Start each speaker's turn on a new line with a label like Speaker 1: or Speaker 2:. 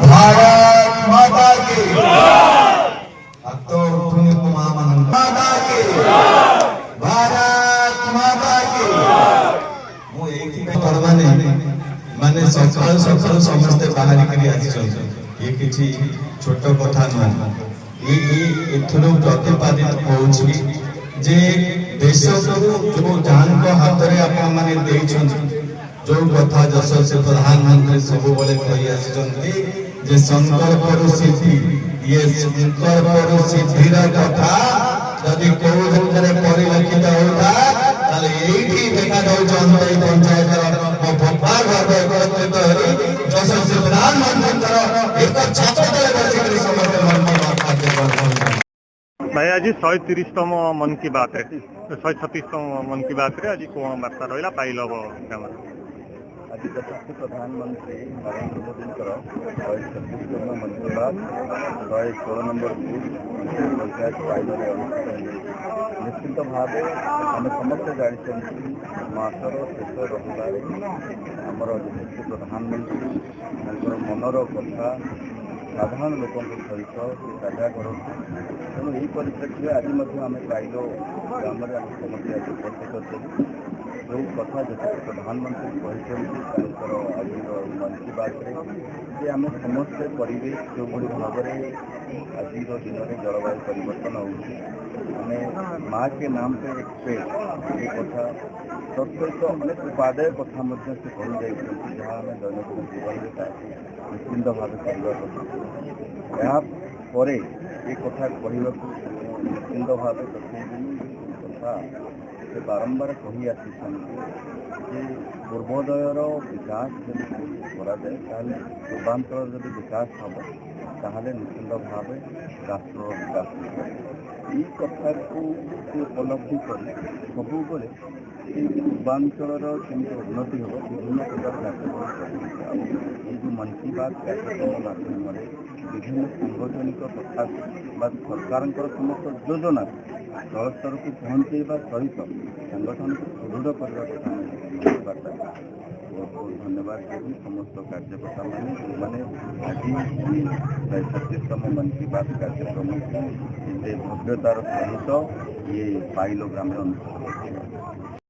Speaker 1: भारत माता की माता की भारत माता की माने सकाल सकाल समस्ते बाहर करी आछन ये किछि छोट कथा न ये प्रतिपादित होउछि जे देश को जो जान को हाथ रे अपन माने देछन जो कथा यशस्वी प्रधानमंत्री सब बोले कहि आछन्ती जे संकल्प सिद्धि ये संकल्प सिद्धिर कथा यदि कोउ जगह परिलक्षित होता ताले एठी देखा जाउछन पंचायत भोपाल भाग एकत्रित हरि यशस्वी प्रधानमंत्री एक छात्र तले बसी समस्त मन की बात कार्यक्रम
Speaker 2: भाई आज 130तम मन की बात है 136तम मन की बात रे आज कोन वार्ता रहिला पाइल ग्राम
Speaker 3: आज यशस्वी प्रधानमंत्री नरेंद्र मोदी 136तम मन की बात 116 नंबर बूथ पंचायत पाइल निश्चित भाव आम समस्त जानते मासर शेष रविवार आमर यशस्वी प्रधानमंत्री मनर कथा साधारण लोकों सहित साझा करते तेणु यही परिप्रेक्षी आज आम पाइल ग्राम समस्या उपस्थित अच्छे जो कथा जैसे प्रधानमंत्री कहते आज मन की बात जे आम समस्ते परिवेश जो भाव में आज दिन में जलवायु परिवर्तन होमें माँ के नाम पे एक पेड़ ये कथा तत्सहित अनेक उपादेय कथा से कही जाती जहाँ आम दैनिक जीवन में निश्चिंत भाव करवा यापर ये कथा कहवाक निश्चिंत भाव कथा से बारंबार कही आसी पूर्वोदयर विकास जब कराए पूर्वांचल जब विकास हम ताहले निश्चिंत भाव राष्ट्र विकास ये कथा को उपलब्धि कर सबुबले पूर्वांचल केमती उन्नति हम विभिन्न प्रकार कार्यक्रम ये जो मन की बात कार्यक्रम माध्यम विभिन्न सांगठनिक तथा सरकार समस्त योजना तल स्तर को पहुँचेवा सहित संगठन को सुदृढ़ करने कथा मन की बात बहुत बहुत धन्यवाद देवी समस्त कार्यकर्ता मैंने आज 36तम मन की बात कार्यक्रम को भव्यतार सहित ये पाइल ग्राम अनुष्ठित।